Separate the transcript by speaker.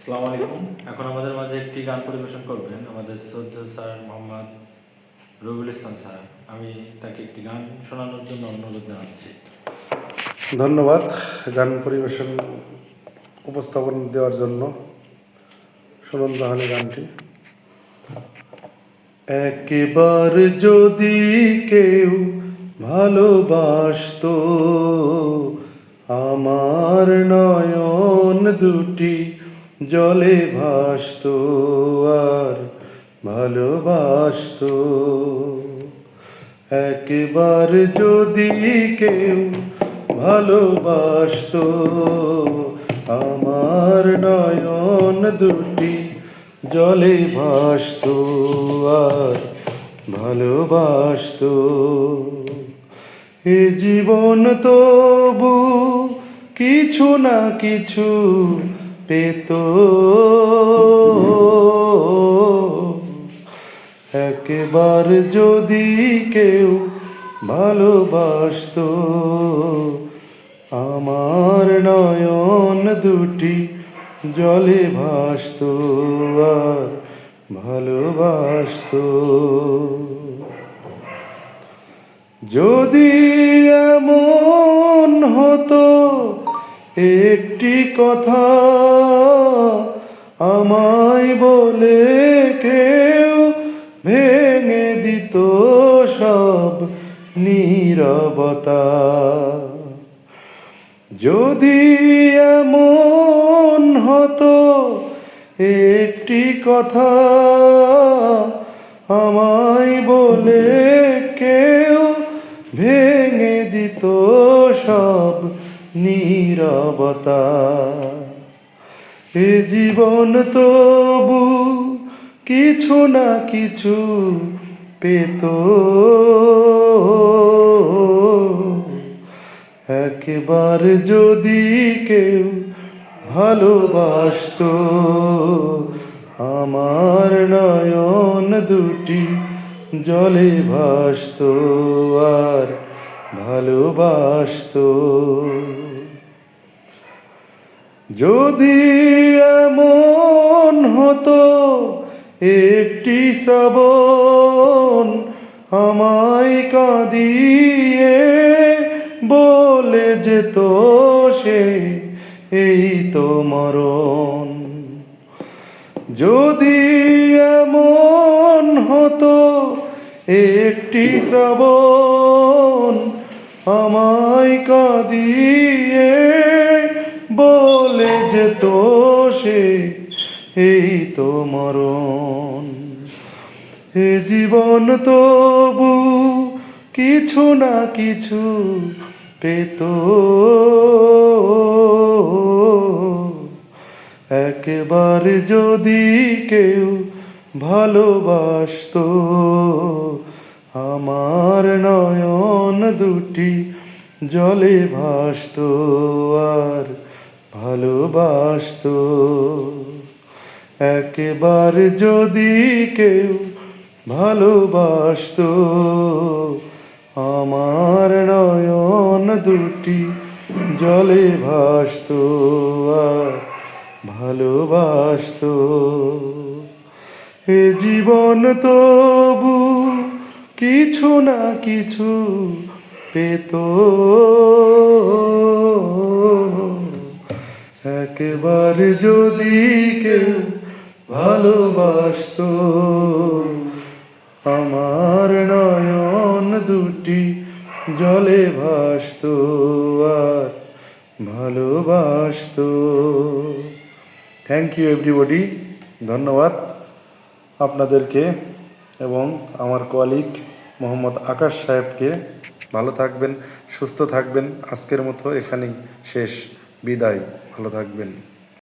Speaker 1: আসসালামু আলাইকুম। এখন আমাদের মাঝে একটি গান পরিবেশন করবেন আমাদের শ্রদ্ধেয় স্যার মোহাম্মদ রবিউল ইসলাম স্যার। আমি তাকে একটি গান শোনানোর জন্য অনুরোধ জানাচ্ছি।
Speaker 2: ধন্যবাদ গান পরিবেশন উপস্থাপন দেওয়ার জন্য। শুনুন তাহলে গানটি। একবার যদি কেউ ভালোবাসতো, আমার নয়ন দুটি জলে ভাসতো আর ভালোবাসতো। একবার যদি কেউ ভালোবাসতো, আমার নয়ন দুটি জলে ভাসতো আর ভালোবাসতো। এ জীবন তবু কিছু না কিছু পেত, একবার যদি কেউ ভালোবাসতো, আমার নয়ন দুটি জলে ভাসতো আর ভালোবাসতো। যদি এমন হতো একটি কথা আমায় বলে কেউ ভেঙে দিত সব নীরবতা, যদি এমন হতো একটি কথা আমায় বলে কেউ ভেঙে দিত সব নীরবতা, এ জীবন তবু কিছু না কিছু পেত। একবার যদি কেউ ভালোবাসতো, আমার নয়ন দুটি জলে ভাসতো আর ভালোবাসতো। যদি এমন হতো একটি শ্রাবণ আমায় কাঁদিয়ে বলে যেত সে এই তো মরণ, যদি এমন হতো একটি শ্রাবণ আমায় কাঁদিয়ে বলে যেত সে এই তো মরণ, এ জীবন তবু কিছু না কিছু পেত। একবার যদি কেউ ভালোবাসতো, আমার নয়ন দুটি জলে ভাসতো আর ভালোবাসতো। একবার যদি কেউ ভালোবাসতো, আমার নয়ন দুটি জলে ভাসতো আর ভালোবাসতো। এ জীবন তবু কিছু না কিছু পেত। একবার যদি কেউ ভালোবাসতো, আমার নয়ন দুটি জলে ভাসতো আর ভালোবাসতো। থ্যাংক ইউ এভরিবডি, ধন্যবাদ আপনাদেরকে এবং আমার কলিগ মোহাম্মদ আকাশ সাহেবকে। ভালো থাকবেন, সুস্থ থাকবেন। আজকের মতো এখানেই শেষ, বিদায়। ভালো থাকবেন।